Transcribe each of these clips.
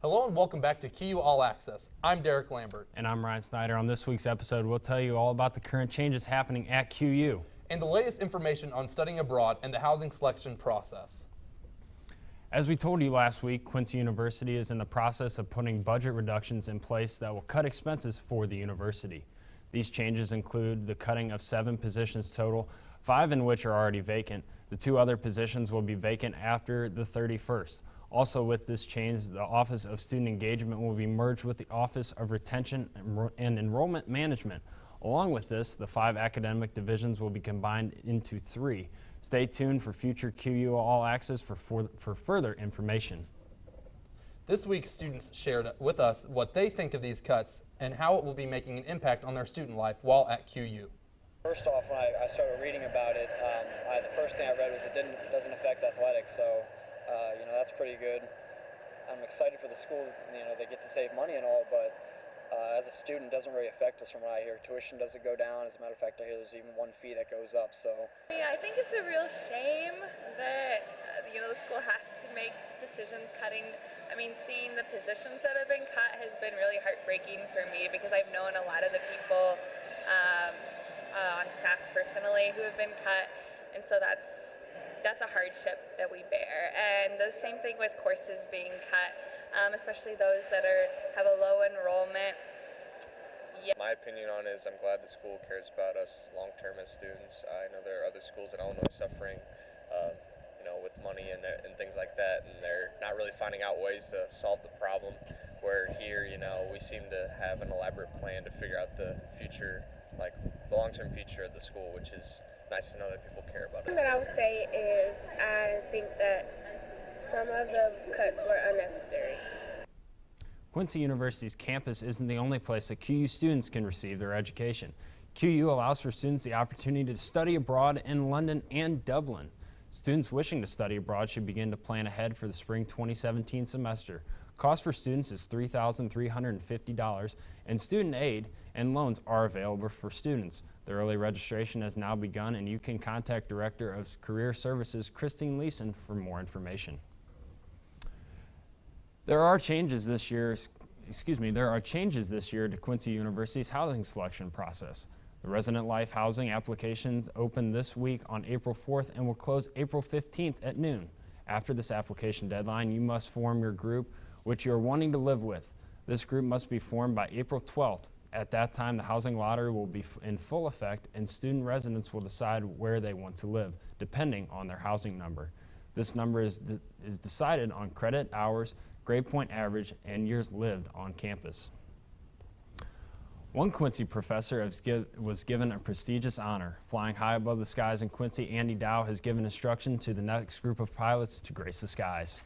Hello and welcome back to QU All Access. I'm Derek Lambert. And I'm Ryan Snyder. On this week's episode, we'll tell you all about the current changes happening at QU. And the latest information on studying abroad and the housing selection process. As we told you last week, Quincy University is in the process of putting budget reductions in place that will cut expenses for the university. These changes include the cutting of 7 positions total, 5 in which are already vacant. The 2 other positions will be vacant after the 31st. Also with this change, the Office of Student Engagement will be merged with the Office of Retention and Enrollment Management. Along with this, the 5 academic divisions will be combined into 3. Stay tuned for future QU All Access for further information. This week, students shared with us what they think of these cuts and how it will be making an impact on their student life while at QU. First off, when I started reading about it, the first thing I read was it doesn't affect athletics, so that's pretty good. I'm excited for the school. They get to save money and all, but as a student, it doesn't really affect us from what I hear. Tuition doesn't go down. As a matter of fact, I hear there's even one fee that goes up. So yeah, I think it's a real shame that the school has to make decisions cutting. I mean, seeing the positions that have been cut has been really heartbreaking for me because I've known a lot of the people on staff personally who have been cut, and so that's a hardship that we bear. And the same thing with courses being cut, especially those that have a low enrollment. Yeah. My opinion on it is I'm glad the school cares about us long-term as students. I know there are other schools in Illinois suffering, with money and things like that, and they're not really finding out ways to solve the problem. Where here, we seem to have an elaborate plan to figure out the future, like the long-term future of the school, which is nice to know that people care about it. What I would say is I think that some of the cuts were unnecessary. Quincy University's campus isn't the only place that QU students can receive their education. QU allows for students the opportunity to study abroad in London and Dublin. Students wishing to study abroad should begin to plan ahead for the spring 2017 semester. Cost for students is $3,350, and student aid and loans are available for students. The early registration has now begun, and you can contact Director of Career Services Christine Leeson for more information. There are changes this year to Quincy University's housing selection process. The Resident Life Housing applications open this week on April 4th and will close April 15th at noon. After this application deadline, you must form your group which you are wanting to live with. This group must be formed by April 12th. At that time, the housing lottery will be in full effect, and student residents will decide where they want to live, depending on their housing number. This number is decided on credit hours, grade point average, and years lived on campus. One Quincy professor was given a prestigious honor. Flying high above the skies in Quincy, Andy Dow has given instruction to the next group of pilots to grace the skies.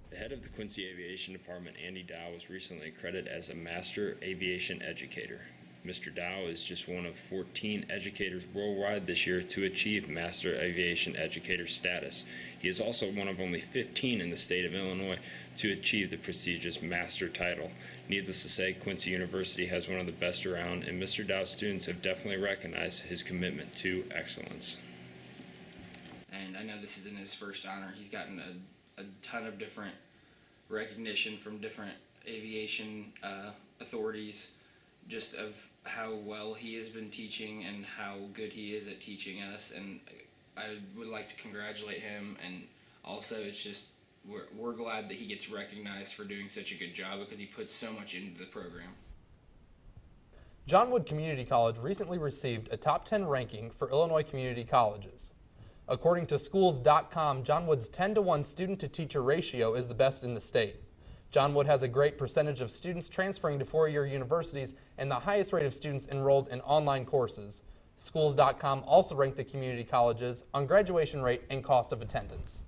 The head of the Quincy Aviation Department, Andy Dow, was recently accredited as a Master Aviation Educator. Mr. Dow is just one of 14 educators worldwide this year to achieve Master Aviation Educator status. He is also one of only 15 in the state of Illinois to achieve the prestigious Master title. Needless to say, Quincy University has one of the best around, and Mr. Dow's students have definitely recognized his commitment to excellence. And I know this isn't his first honor. He's gotten a ton of different recognition from different aviation authorities, just of how well he has been teaching and how good he is at teaching us, and I would like to congratulate him. And also, it's just we're glad that he gets recognized for doing such a good job because he puts so much into the program. John Wood Community College recently received a top 10 ranking for Illinois community colleges. According to schools.com, John Wood's 10-to-1 student-to-teacher ratio is the best in the state. John Wood has a great percentage of students transferring to four-year universities and the highest rate of students enrolled in online courses. Schools.com also ranked the community colleges on graduation rate and cost of attendance.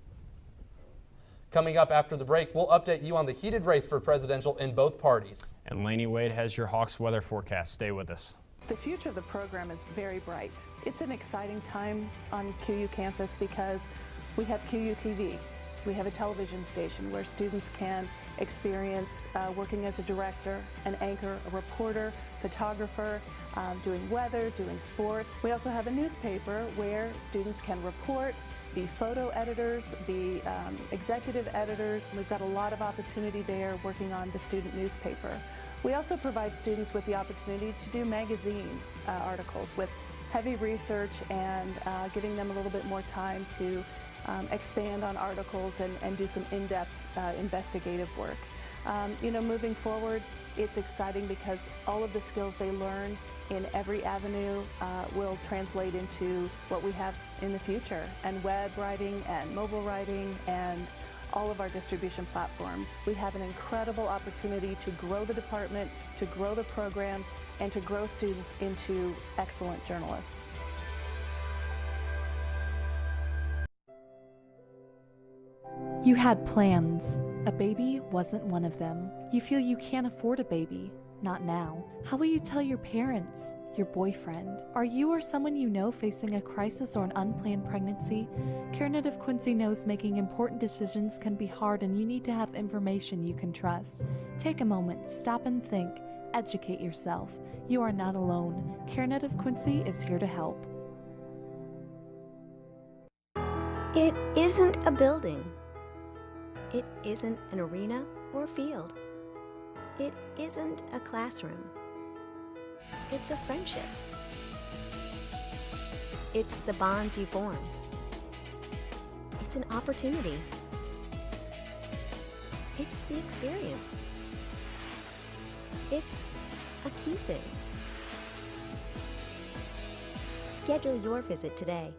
Coming up after the break, we'll update you on the heated race for presidential in both parties. And Lainey Wade has your Hawks weather forecast. Stay with us. The future of the program is very bright. It's an exciting time on QU campus because we have QUTV. We have a television station where students can experience working as a director, an anchor, a reporter, photographer, doing weather, doing sports. We also have a newspaper where students can report be photo editors, be executive editors. We've got a lot of opportunity there working on the student newspaper. We also provide students with the opportunity to do magazine articles with heavy research and giving them a little bit more time to expand on articles and do some in-depth investigative work. Moving forward, it's exciting because all of the skills they learn in every avenue will translate into what we have in the future, and web writing and mobile writing and all of our distribution platforms. We have an incredible opportunity to grow the department, to grow the program, and to grow students into excellent journalists. You had plans. A baby wasn't one of them. You feel you can't afford a baby. Not now. How will you tell your parents? Your boyfriend? Are you or someone you know facing a crisis or an unplanned pregnancy? CareNet of Quincy knows making important decisions can be hard, and you need to have information you can trust. Take a moment, stop and think. Educate yourself. You are not alone. CareNet of Quincy is here to help. It isn't a building. It isn't an arena or field. It isn't a classroom. It's a friendship. It's the bonds you form. It's an opportunity. It's the experience. It's a cute thing. Schedule your visit today.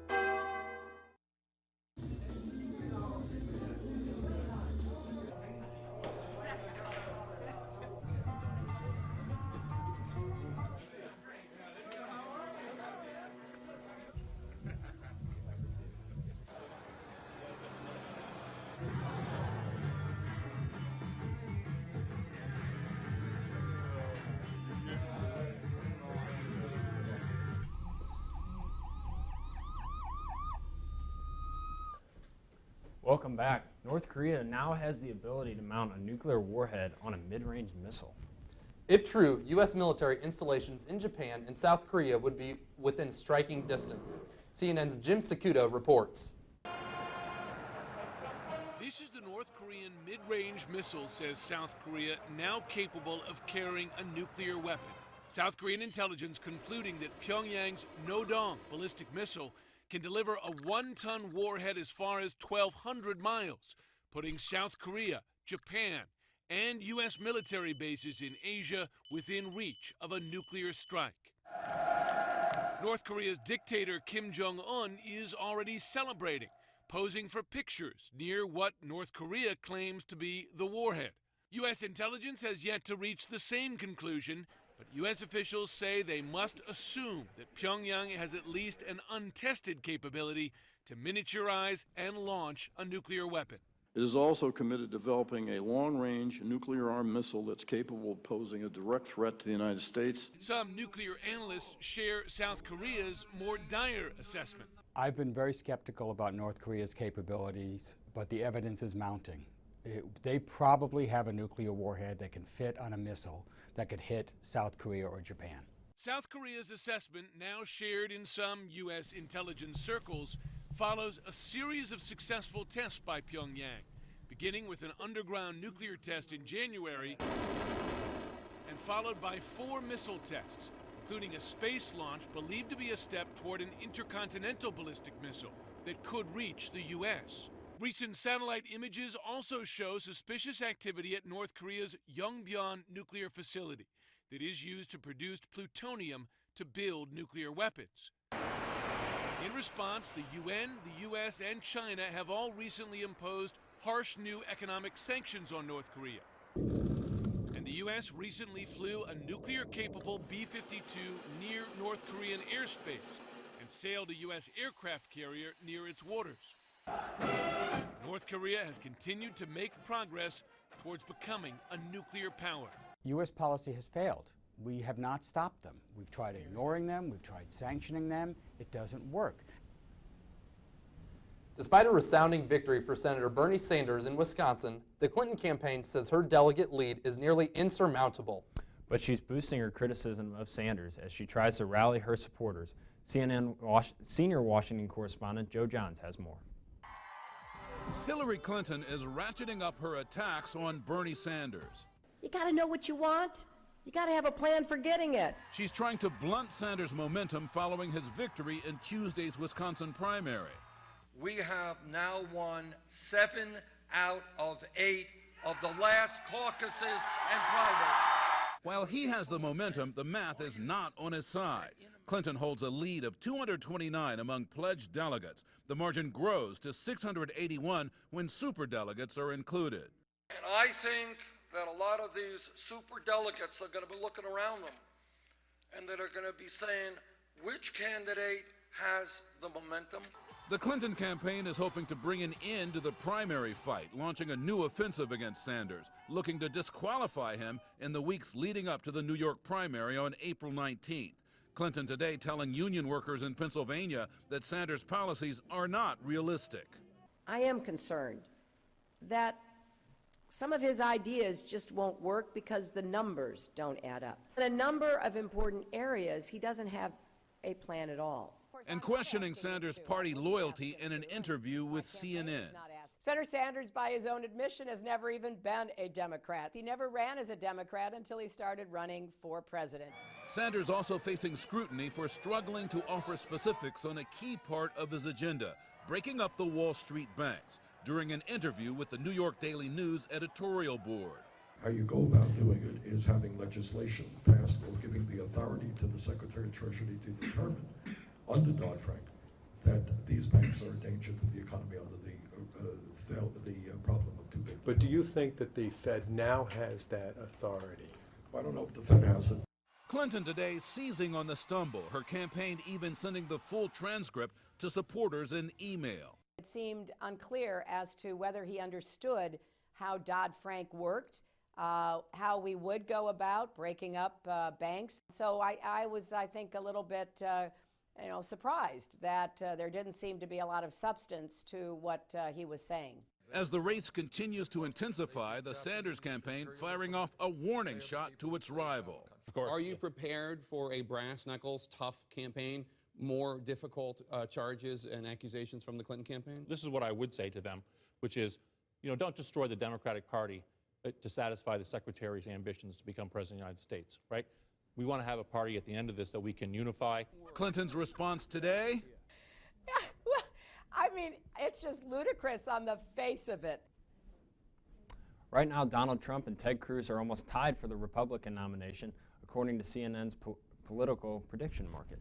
Welcome back. North Korea now has the ability to mount a nuclear warhead on a mid-range missile. If true, U.S. military installations in Japan and South Korea would be within striking distance. CNN's Jim Sakuda reports. This is the North Korean mid-range missile, says South Korea, now capable of carrying a nuclear weapon. South Korean intelligence concluding that Pyongyang's Nodong ballistic missile can deliver a 1-ton warhead as far as 1,200 miles, putting South Korea, Japan, and U.S. military bases in Asia within reach of a nuclear strike. North Korea's dictator Kim Jong-un is already celebrating, posing for pictures near what North Korea claims to be the warhead. U.S. intelligence has yet to reach the same conclusion, but U.S. officials say they must assume that Pyongyang has at least an untested capability to miniaturize and launch a nuclear weapon. It is also committed to developing a long-range nuclear-armed missile that's capable of posing a direct threat to the United States. Some nuclear analysts share South Korea's more dire assessment. I've been very skeptical about North Korea's capabilities, but the evidence is mounting. They probably have a nuclear warhead that can fit on a missile that could hit South Korea or Japan. South Korea's assessment, now shared in some U.S. intelligence circles, follows a series of successful tests by Pyongyang, beginning with an underground nuclear test in January and followed by 4 missile tests, including a space launch believed to be a step toward an intercontinental ballistic missile that could reach the U.S. Recent satellite images also show suspicious activity at North Korea's Yongbyon nuclear facility that is used to produce plutonium to build nuclear weapons. In response, the UN, the US, and China have all recently imposed harsh new economic sanctions on North Korea. And the US recently flew a nuclear-capable B-52 near North Korean airspace and sailed a US aircraft carrier near its waters. North Korea has continued to make progress towards becoming a nuclear power. U.S. policy has failed. We have not stopped them. We've tried ignoring them, we've tried sanctioning them. It doesn't work. Despite a resounding victory for Senator Bernie Sanders in Wisconsin, the Clinton campaign says her delegate lead is nearly insurmountable. But she's boosting her criticism of Sanders as she tries to rally her supporters. CNN senior Washington correspondent Joe Johns has more. Hillary Clinton is ratcheting up her attacks on Bernie Sanders. You got to know what you want. You got to have a plan for getting it. She's trying to blunt Sanders' momentum following his victory in Tuesday's Wisconsin primary. We have now won 7 out of 8 of the last caucuses and primaries. While he has the momentum, the math is not on his side. Clinton holds a lead of 229 among pledged delegates. The margin grows to 681 when superdelegates are included. And I think that a lot of these superdelegates are going to be looking around them and that are going to be saying, which candidate has the momentum? The Clinton campaign is hoping to bring an end to the primary fight, launching a new offensive against Sanders, looking to disqualify him in the weeks leading up to the New York primary on April 19th. Clinton today telling union workers in Pennsylvania that Sanders' policies are not realistic. I am concerned that some of his ideas just won't work because the numbers don't add up. In a number of important areas, he doesn't have a plan at all. And questioning Sanders' party loyalty in an interview with CNN. Senator Sanders, by his own admission, has never even been a Democrat. He never ran as a Democrat until he started running for president. Sanders also facing scrutiny for struggling to offer specifics on a key part of his agenda, breaking up the Wall Street banks, during an interview with the New York Daily News editorial board. How you go about doing it is having legislation passed or giving the authority to the Secretary of Treasury to determine, under Dodd-Frank, that these banks are a danger to the economy under the problem of too big. But do you think that the Fed now has that authority? I don't know if the Fed has it. Clinton today seizing on the stumble, her campaign even sending the full transcript to supporters in email. It seemed unclear as to whether he understood how Dodd-Frank worked, how we would go about breaking up banks. So I was, I think, a little bit surprised that there didn't seem to be a lot of substance to what he was saying. As the race continues to intensify, the Sanders campaign firing off a warning shot to its rival. Are you prepared for a brass knuckles, tough campaign, more difficult charges and accusations from the Clinton campaign? This is what I would say to them, which is, don't destroy the Democratic Party to satisfy the Secretary's ambitions to become President of the United States, right? We want to have a party at the end of this that we can unify. Clinton's response today? Well, I mean, it's just ludicrous on the face of it. Right now, Donald Trump and Ted Cruz are almost tied for the Republican nomination, according to CNN's political prediction market.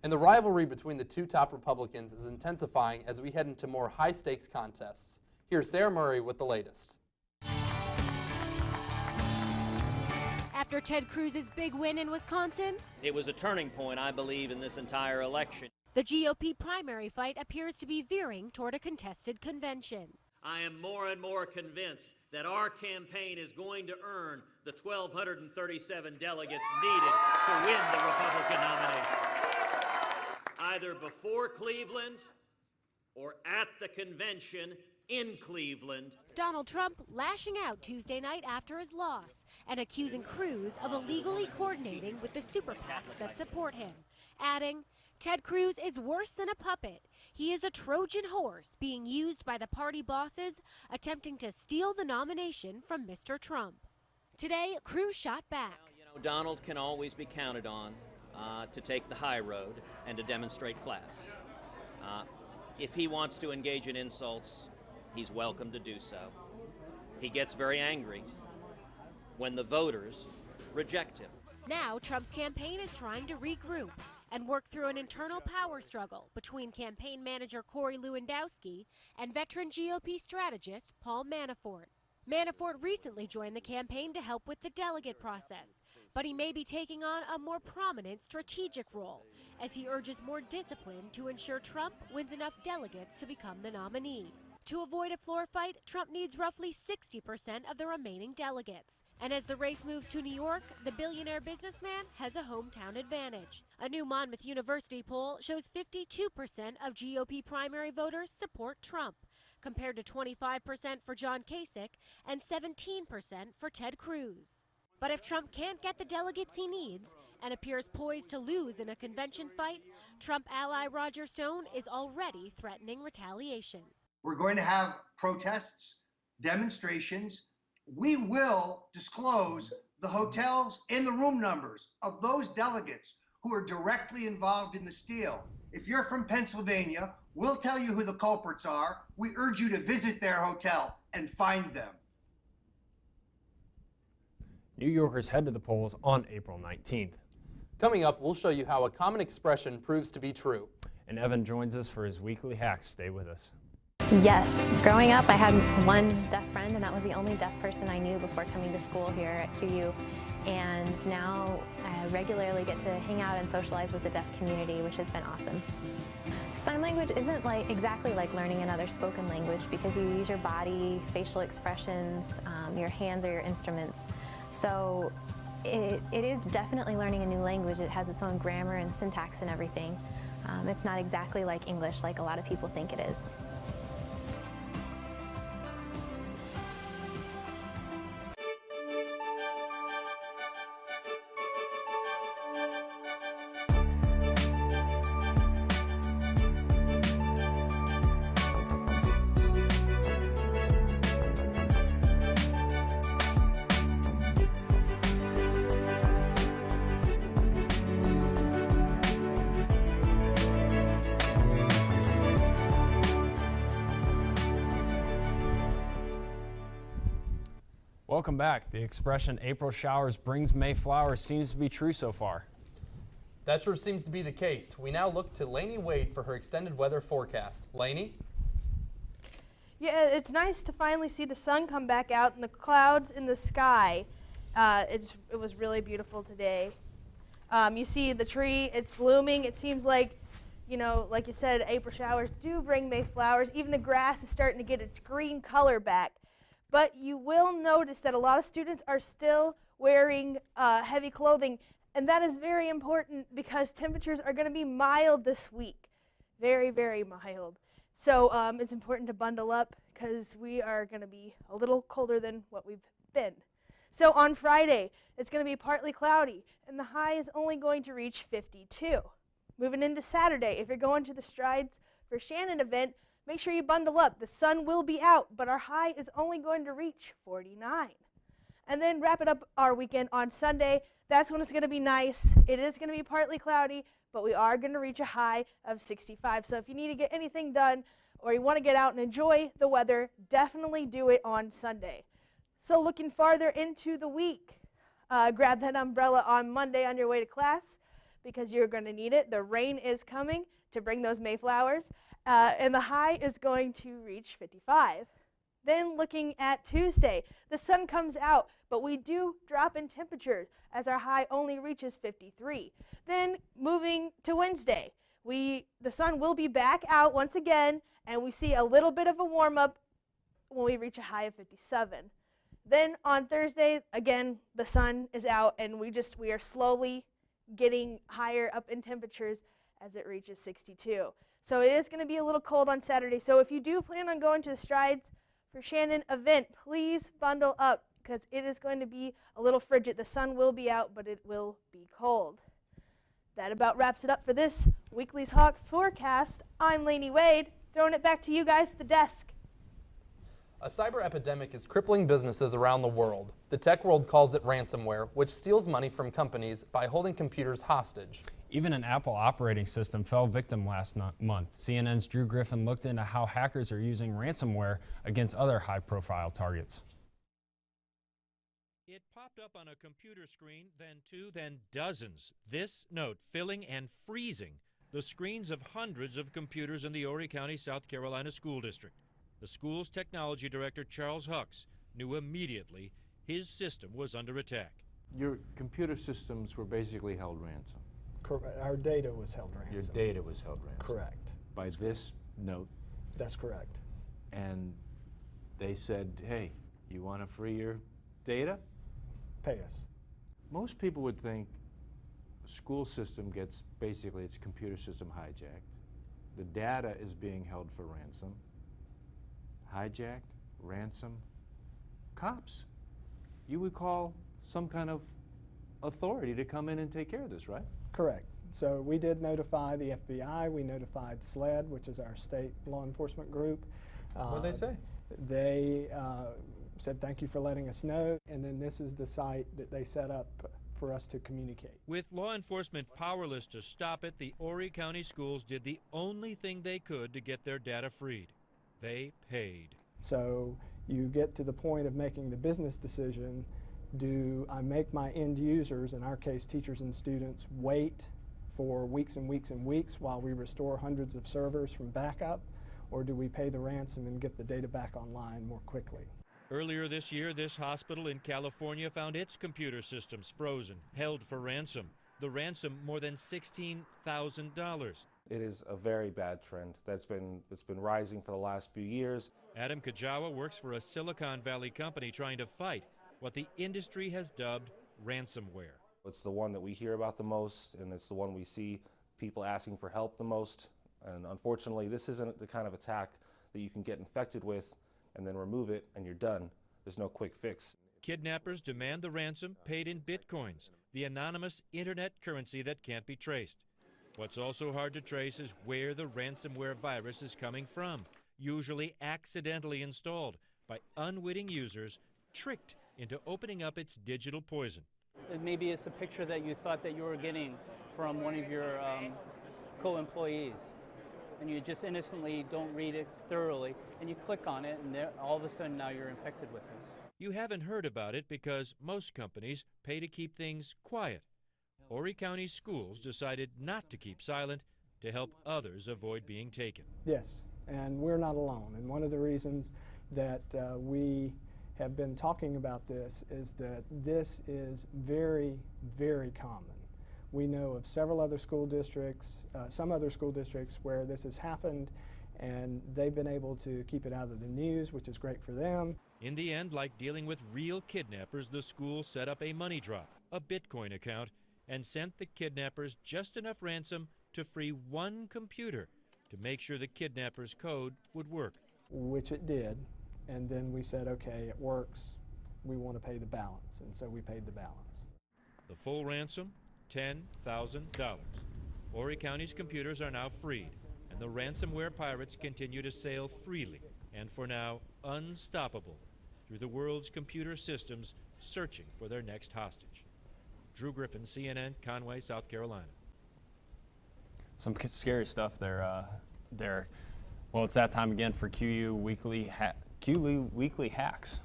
And the rivalry between the two top Republicans is intensifying as we head into more high-stakes contests. Here's Sarah Murray with the latest. After Ted Cruz's big win in Wisconsin, it was a turning point, I believe, in this entire election. The GOP primary fight appears to be veering toward a contested convention. I am more and more convinced that our campaign is going to earn the 1,237 delegates needed to win the Republican nomination. Either before Cleveland or at the convention in Cleveland. Donald Trump lashing out Tuesday night after his loss and accusing Cruz of illegally coordinating with the super PACs that support him, adding, Ted Cruz is worse than a puppet. He is a Trojan horse being used by the party bosses attempting to steal the nomination from Mr. Trump. Today, Cruz shot back. Well, Donald can always be counted on to take the high road and to demonstrate class. If he wants to engage in insults, he's welcome to do so. He gets very angry when the voters reject him. Now, Trump's campaign is trying to regroup and work through an internal power struggle between campaign manager Corey Lewandowski and veteran GOP strategist Paul Manafort. Manafort recently joined the campaign to help with the delegate process, but he may be taking on a more prominent strategic role as he urges more discipline to ensure Trump wins enough delegates to become the nominee. To avoid a floor fight, Trump needs roughly 60% of the remaining delegates. And as the race moves to New York, the billionaire businessman has a hometown advantage. A new Monmouth University poll shows 52% of GOP primary voters support Trump, compared to 25% for John Kasich and 17% for Ted Cruz. But if Trump can't get the delegates he needs and appears poised to lose in a convention fight, Trump ally Roger Stone is already threatening retaliation. We're going to have protests, demonstrations. We will disclose the hotels and the room numbers of those delegates who are directly involved in the steal. If you're from Pennsylvania, we'll tell you who the culprits are. We urge you to visit their hotel and find them. New Yorkers head to the polls on April 19th. Coming up, we'll show you how a common expression proves to be true. And Evan joins us for his weekly hacks. Stay with us. Yes. Growing up, I had one deaf friend, and that was the only deaf person I knew before coming to school here at QU. And now I regularly get to hang out and socialize with the deaf community, which has been awesome. Sign language isn't exactly like learning another spoken language because you use your body, facial expressions, your hands are your instruments. So it is definitely learning a new language. It has its own grammar and syntax and everything. It's not exactly like English like a lot of people think it is. Welcome back. The expression April showers brings May flowers seems to be true so far. That sure seems to be the case. We now look to Lainey Wade for her extended weather forecast. Lainey? Yeah, it's nice to finally see the sun come back out and the clouds in the sky. It was really beautiful today. You see the tree, it's blooming. It seems like, you know, like you said, April showers do bring May flowers. Even the grass is starting to get its green color back. But you will notice that a lot of students are still wearing heavy clothing, and that is very important because temperatures are going to be mild this week. Very, very mild. So it's important to bundle up because we are going to be a little colder than what we've been. So on Friday, it's going to be partly cloudy, and the high is only going to reach 52. Moving into Saturday, if you're going to the Strides for Shannon event, make sure you bundle up. The sun will be out, but our high is only going to reach 49. And then wrap it up our weekend on Sunday. That's when it's going to be nice. It is going to be partly cloudy, but we are going to reach a high of 65. So if you need to get anything done or you want to get out and enjoy the weather, definitely do it on Sunday. So looking farther into the week, grab that umbrella on Monday on your way to class because you're going to need it. The rain is coming to bring those Mayflowers. And the high is going to reach 55. Then looking at Tuesday, the sun comes out, but we do drop in temperature as our high only reaches 53. Then moving to Wednesday, the sun will be back out once again, and we see a little bit of a warm-up when we reach a high of 57. Then on Thursday, again, the sun is out, and we are slowly getting higher up in temperatures as it reaches 62. So it is going to be a little cold on Saturday. So if you do plan on going to the Strides for Shannon event, please bundle up because it is going to be a little frigid. The sun will be out, but it will be cold. That about wraps it up for this Weekly's Hawk Forecast. I'm Lainey Wade, throwing it back to you guys at the desk. A cyber epidemic is crippling businesses around the world. The tech world calls it ransomware, which steals money from companies by holding computers hostage. Even an Apple operating system fell victim last month. CNN's Drew Griffin looked into how hackers are using ransomware against other high-profile targets. It popped up on a computer screen, then two, then dozens. This note filling and freezing the screens of hundreds of computers in the Horry County, South Carolina school district. The school's technology director, Charles Hucks, knew immediately his system was under attack. Your computer systems were basically held ransom. Correct. Our data was held ransom. Your data was held ransom. Correct. By this note. That's correct. And they said, hey, you want to free your data? Pay us. Most people would think the school system gets basically its computer system hijacked. The data is being held for ransom. Hijacked, ransom, cops. You would call some kind of authority to come in and take care of this, right? Correct. So we did notify the FBI, we notified SLED, which is our state law enforcement group. What did they say? They said thank you for letting us know, and then this is the site that they set up for us to communicate. With law enforcement powerless to stop it, the Horry County Schools did the only thing they could to get their data freed. They paid. So you get to the point of making the business decision. Do I make my end users, in our case teachers and students, wait for weeks and weeks and weeks while we restore hundreds of servers from backup, or do we pay the ransom and get the data back online more quickly? Earlier this year, this hospital in California found its computer systems frozen, held for ransom. The ransom, more than $16,000. It is a very bad trend it's been rising for the last few years. Adam Kajawa works for a Silicon Valley company trying to fight what the industry has dubbed ransomware. It's the one that we hear about the most, and it's the one we see people asking for help the most. And unfortunately, this isn't the kind of attack that you can get infected with and then remove it and you're done. There's no quick fix. Kidnappers demand the ransom paid in bitcoins, the anonymous internet currency that can't be traced. What's also hard to trace is where the ransomware virus is coming from, usually accidentally installed by unwitting users tricked into opening up its digital poison. Maybe it's a picture that you thought that you were getting from one of your co-employees, and you just innocently don't read it thoroughly, and you click on it, and all of a sudden now you're infected with this. You haven't heard about it because most companies pay to keep things quiet. Horry County Schools decided not to keep silent to help others avoid being taken. Yes, and we're not alone. And one of the reasons that we have been talking about this is that this is very, very common. We know of several other school districts, some other school districts where this has happened, and they've been able to keep it out of the news, which is great for them. In the end, like dealing with real kidnappers, the school set up a money drop, a Bitcoin account, and sent the kidnappers just enough ransom to free one computer to make sure the kidnappers' code would work. Which it did, and then we said, okay, it works, we want to pay the balance, and so we paid the balance. The full ransom, $10,000. Horry County's computers are now freed, and the ransomware pirates continue to sail freely and for now unstoppable through the world's computer systems, searching for their next hostage. Drew Griffin, CNN, Conway, South Carolina. Some scary stuff there. Well, it's that time again for QU Weekly Hacks.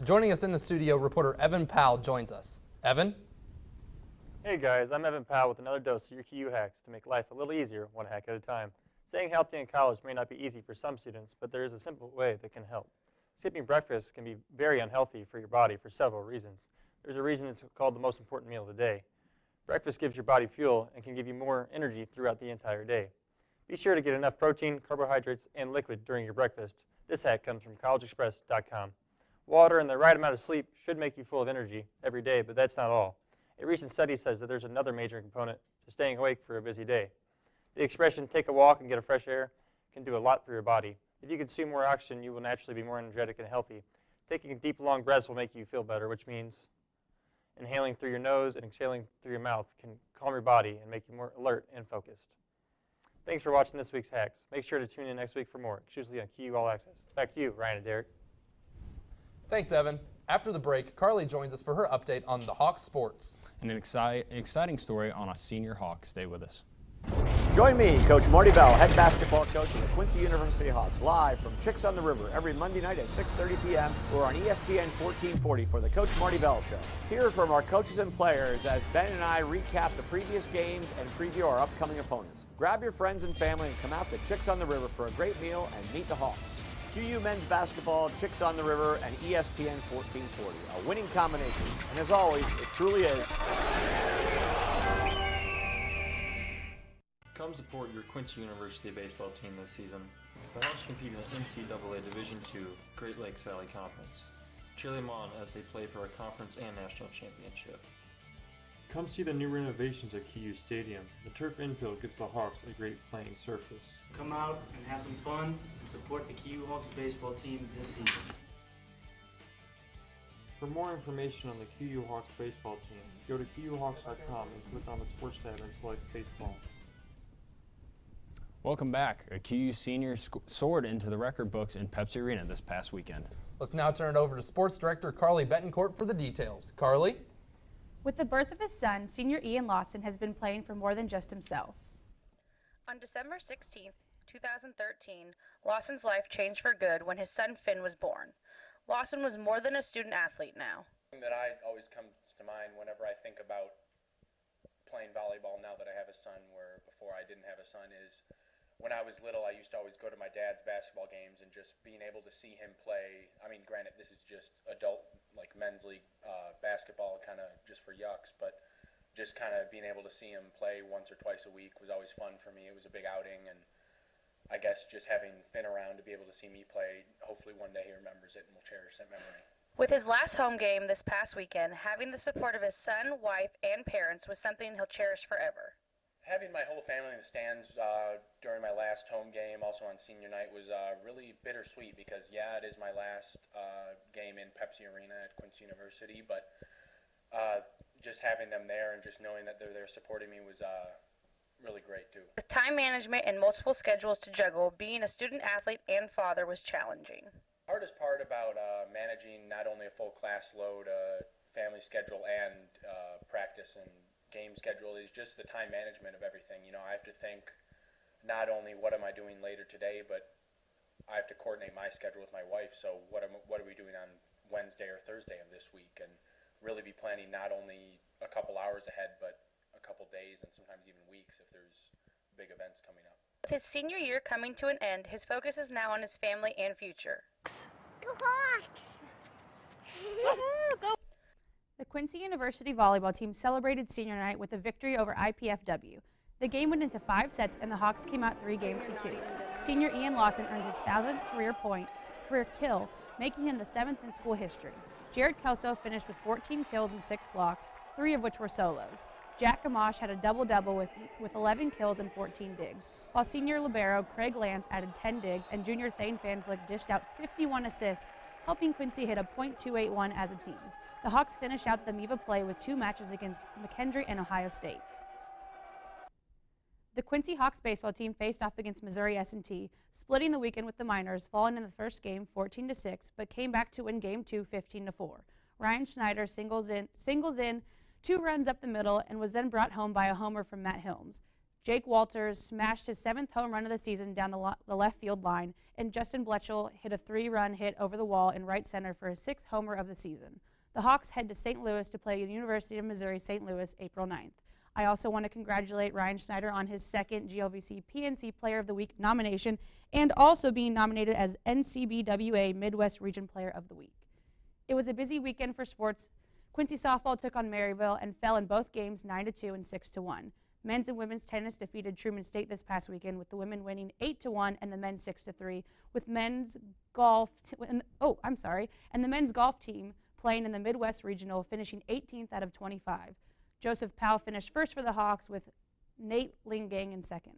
Joining us in the studio, reporter Evan Powell joins us. Evan? Hey guys, I'm Evan Powell with another dose of your QU hacks to make life a little easier, one hack at a time. Staying healthy in college may not be easy for some students, but there is a simple way that can help. Skipping breakfast can be very unhealthy for your body for several reasons. There's a reason it's called the most important meal of the day. Breakfast gives your body fuel and can give you more energy throughout the entire day. Be sure to get enough protein, carbohydrates, and liquid during your breakfast. This hack comes from collegeexpress.com. Water and the right amount of sleep should make you full of energy every day, but that's not all. A recent study says that there's another major component to staying awake for a busy day. The expression, take a walk and get a fresh air, can do a lot for your body. If you consume more oxygen, you will naturally be more energetic and healthy. Taking deep, long breaths will make you feel better, which means inhaling through your nose and exhaling through your mouth can calm your body and make you more alert and focused. Thanks for watching this week's Hacks. Make sure to tune in next week for more, exclusively on QU All Access. Back to you, Ryan and Derek. Thanks, Evan. After the break, Carly joins us for her update on the Hawks sports. And an exciting story on a senior Hawk. Stay with us. Join me, Coach Marty Bell, head basketball coach of the Quincy University Hawks, live from Chicks on the River every Monday night at 6:30 p.m. or on ESPN 1440 for the Coach Marty Bell Show. Hear from our coaches and players as Ben and I recap the previous games and preview our upcoming opponents. Grab your friends and family and come out to Chicks on the River for a great meal and meet the Hawks. QU men's basketball, Chicks on the River, and ESPN 1440, a winning combination. And as always, it truly is. Come support your Quincy University baseball team this season. The Hawks compete in the NCAA Division II Great Lakes Valley Conference. Cheer them on as they play for a conference and national championship. Come see the new renovations at QU Stadium. The turf infield gives the Hawks a great playing surface. Come out and have some fun and support the QU Hawks baseball team this season. For more information on the QU Hawks baseball team, go to QUHawks.com and click on the sports tab and select baseball. Welcome back. A QU senior soared into the record books in Pepsi Arena this past weekend. Let's now turn it over to Sports Director Carly Betancourt for the details. Carly? With the birth of his son, senior Ian Lawson has been playing for more than just himself. On December 16, 2013, Lawson's life changed for good when his son Finn was born. Lawson was more than a student athlete now. The thing that always comes to mind whenever I think about playing volleyball now that I have a son, where before I didn't have a son, is when I was little, I used to always go to my dad's basketball games and just being able to see him play. I mean, granted, this is just adult, like men's league basketball, kind of just for yucks, but just kind of being able to see him play once or twice a week was always fun for me. It was a big outing, and I guess just having Finn around to be able to see me play, hopefully one day he remembers it and will cherish that memory. With his last home game this past weekend, having the support of his son, wife, and parents was something he'll cherish forever. Having my whole family in the stands during my last home game, also on senior night, was really bittersweet because, yeah, it is my last game in Pepsi Arena at Quincy University, but just having them there and just knowing that they're there supporting me was really great, too. With time management and multiple schedules to juggle, being a student athlete and father was challenging. The hardest part about managing not only a full class load, family schedule, and practice and game schedule is just the time management of everything. You know, I have to think not only what am I doing later today, but I have to coordinate my schedule with my wife. So what are we doing on Wednesday or Thursday of this week, and really be planning not only a couple hours ahead, but a couple days and sometimes even weeks if there's big events coming up. With his senior year coming to an end, his focus is now on his family and future. Go Hawks! Go! The Quincy University volleyball team celebrated senior night with a victory over IPFW. The game went into 5 sets and the Hawks came out 3 games to 2. Senior Ian Lawson earned his 1,000th career kill, making him the 7th in school history. Jared Kelso finished with 14 kills and 6 blocks, 3 of which were solos. Jack Gamache had a double-double with 11 kills and 14 digs, while senior libero Craig Lance added 10 digs and junior Thane Fanflick dished out 51 assists, helping Quincy hit a .281 as a team. The Hawks finish out the MIVA play with 2 matches against McKendree and Ohio State. The Quincy Hawks baseball team faced off against Missouri S&T, splitting the weekend with the Miners, falling in the first game 14-6, but came back to win Game 2 15-4. Ryan Schneider singles in 2 runs up the middle and was then brought home by a homer from Matt Hilms. Jake Walters smashed his 7th home run of the season down the left field line, and Justin Bletchell hit a 3-run hit over the wall in right center for his 6th homer of the season. The Hawks head to St. Louis to play the University of Missouri St. Louis April 9th. I also want to congratulate Ryan Schneider on his 2nd GLVC PNC Player of the Week nomination and also being nominated as NCBWA Midwest Region Player of the Week. It was a busy weekend for sports. Quincy softball took on Maryville and fell in both games 9-2 and 6-1. Men's and women's tennis defeated Truman State this past weekend, with the women winning 8-1 and the men 6-3, with men's golf and the men's golf team playing in the Midwest Regional, finishing 18th out of 25. Joseph Powell finished first for the Hawks, with Nate Lingang in second.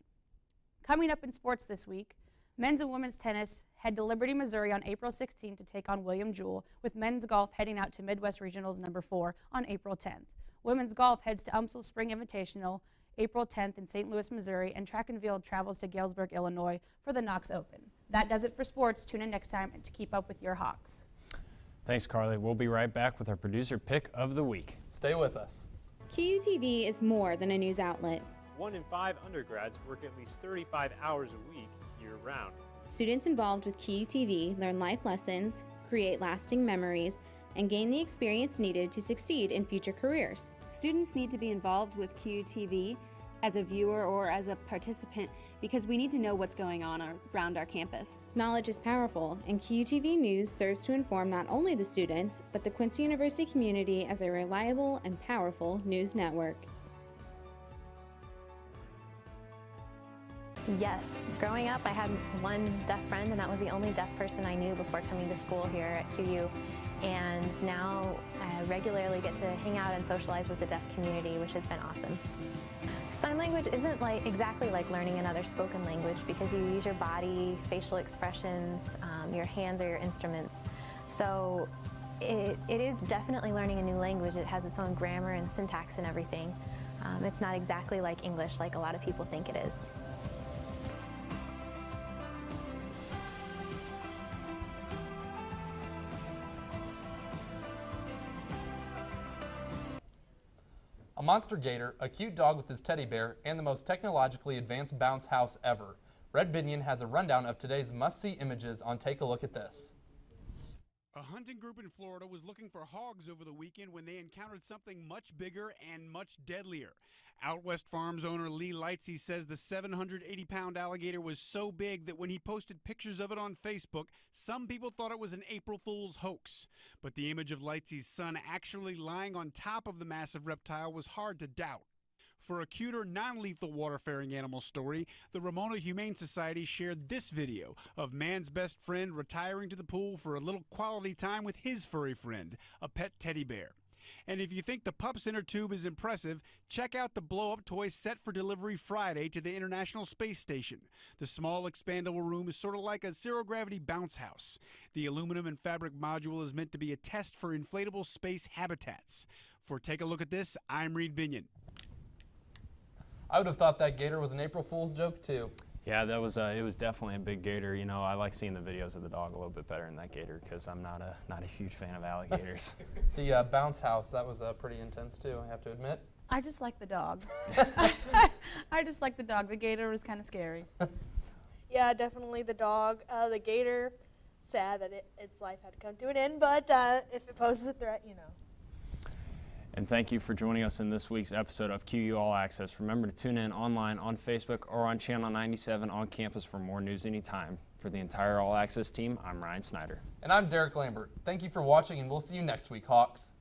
Coming up in sports this week, men's and women's tennis head to Liberty, Missouri on April 16th to take on William Jewell, with men's golf heading out to Midwest Regionals number 4 on April 10th. Women's golf heads to Umsel Spring Invitational April 10th in St. Louis, Missouri, and track and field travels to Galesburg, Illinois for the Knox Open. That does it for sports. Tune in next time to keep up with your Hawks. Thanks, Carly. We'll be right back with our producer pick of the week. Stay with us. QUTV is more than a news outlet. 1 in 5 undergrads work at least 35 hours a week, year-round. Students involved with QUTV learn life lessons, create lasting memories, and gain the experience needed to succeed in future careers. Students need to be involved with QUTV as a viewer or as a participant because we need to know what's going on around our campus. Knowledge is powerful, and QUTV News serves to inform not only the students, but the Quincy University community as a reliable and powerful news network. Yes, growing up I had one deaf friend, and that was the only deaf person I knew before coming to school here at QU. And now I regularly get to hang out and socialize with the deaf community, which has been awesome. Sign language isn't exactly like learning another spoken language, because you use your body, facial expressions, your hands are your instruments. So it is definitely learning a new language. It has its own grammar and syntax and everything. It's not exactly like English like a lot of people think it is. a monster gator, a cute dog with his teddy bear, and the most technologically advanced bounce house ever. Red Binion has a rundown of today's must-see images on Take a Look at This. A hunting group in Florida was looking for hogs over the weekend when they encountered something much bigger and much deadlier. Out West Farms owner Lee Lightsey says the 780-pound alligator was so big that when he posted pictures of it on Facebook, some people thought it was an April Fool's hoax. But the image of Lightsey's son actually lying on top of the massive reptile was hard to doubt. For a cuter, non-lethal water-faring animal story, the Ramona Humane Society shared this video of man's best friend retiring to the pool for a little quality time with his furry friend, a pet teddy bear. And if you think the pup's inner tube is impressive, check out the blow-up toy set for delivery Friday to the International Space Station. The small expandable room is sort of like a zero-gravity bounce house. The aluminum and fabric module is meant to be a test for inflatable space habitats. For Take a Look at This, I'm Reed Binion. I would have thought that gator was an April Fool's joke too. Yeah, that was it was definitely a big gator. You know, I like seeing the videos of the dog a little bit better than that gator because I'm not a huge fan of alligators. The bounce house, that was pretty intense too, I have to admit. I just like the dog. I just like the dog. The gator was kind of scary. Yeah, definitely the dog. The gator, sad that its life had to come to an end, but if it poses a threat, you know. And thank you for joining us in this week's episode of QU All Access. Remember to tune in online on Facebook or on Channel 97 on campus for more news anytime. For the entire All Access team, I'm Ryan Snyder. And I'm Derek Lambert. Thank you for watching, and we'll see you next week, Hawks.